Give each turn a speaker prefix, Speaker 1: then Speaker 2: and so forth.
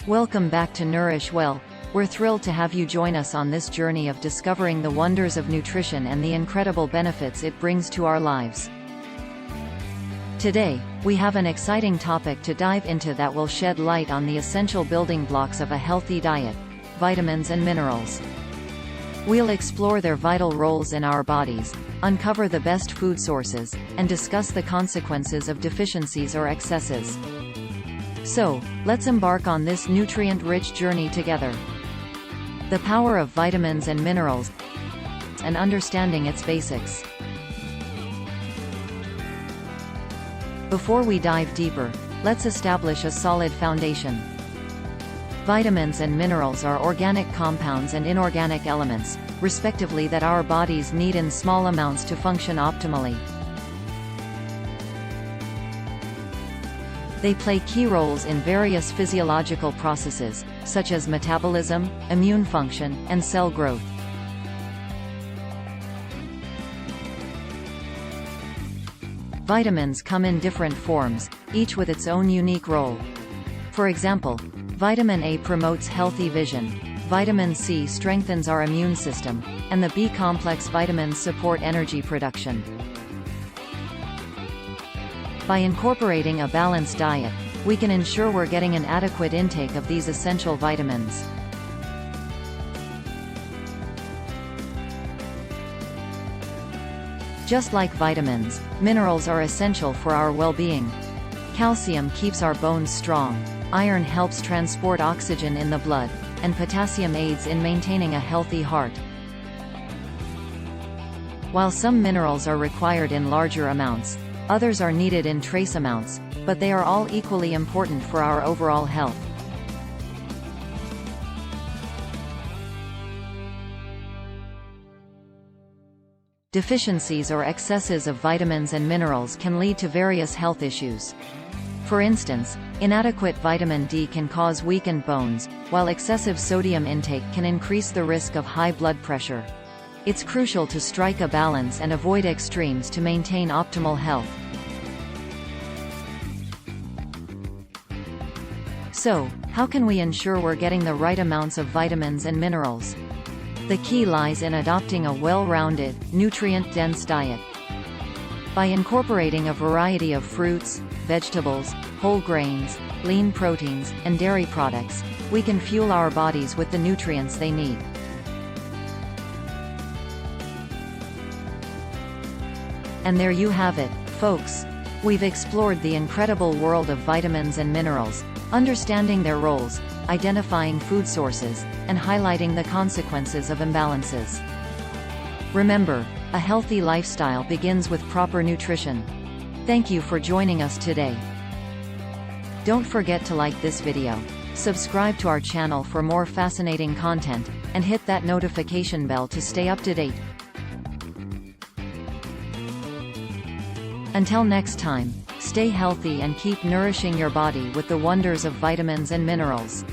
Speaker 1: Welcome back to Nourish Well. We're thrilled to have you join us on this journey of discovering the wonders of nutrition and the incredible benefits it brings to our lives. Today, we have an exciting topic to dive into that will shed light on the essential building blocks of a healthy diet: vitamins and minerals. We'll explore their vital roles in our bodies, uncover the best food sources, and discuss the consequences of deficiencies or excesses. So, let's embark on this nutrient-rich journey together. The power of vitamins and minerals, and understanding its basics. Before we dive deeper, let's establish a solid foundation. Vitamins and minerals are organic compounds and inorganic elements, respectively, that our bodies need in small amounts to function optimally. They play key roles in various physiological processes, such as metabolism, immune function, and cell growth. Vitamins come in different forms, each with its own unique role. For example, vitamin A promotes healthy vision, vitamin C strengthens our immune system, and the B-complex vitamins support energy production. By incorporating a balanced diet, we can ensure we're getting an adequate intake of these essential vitamins. Just like vitamins, minerals are essential for our well-being. Calcium keeps our bones strong, iron helps transport oxygen in the blood, and potassium aids in maintaining a healthy heart. While some minerals are required in larger amounts, others are needed in trace amounts, but they are all equally important for our overall health. Deficiencies or excesses of vitamins and minerals can lead to various health issues. For instance, inadequate vitamin D can cause weakened bones, while excessive sodium intake can increase the risk of high blood pressure. It's crucial to strike a balance and avoid extremes to maintain optimal health. So, how can we ensure we're getting the right amounts of vitamins and minerals? The key lies in adopting a well-rounded, nutrient-dense diet. By incorporating a variety of fruits, vegetables, whole grains, lean proteins, and dairy products, we can fuel our bodies with the nutrients they need. And there you have it, folks. We've explored the incredible world of vitamins and minerals, understanding their roles, identifying food sources, and highlighting the consequences of imbalances. Remember, a healthy lifestyle begins with proper nutrition. Thank you for joining us today. Don't forget to like this video, subscribe to our channel for more fascinating content, and hit that notification bell to stay up to date. Until next time, stay healthy and keep nourishing your body with the wonders of vitamins and minerals.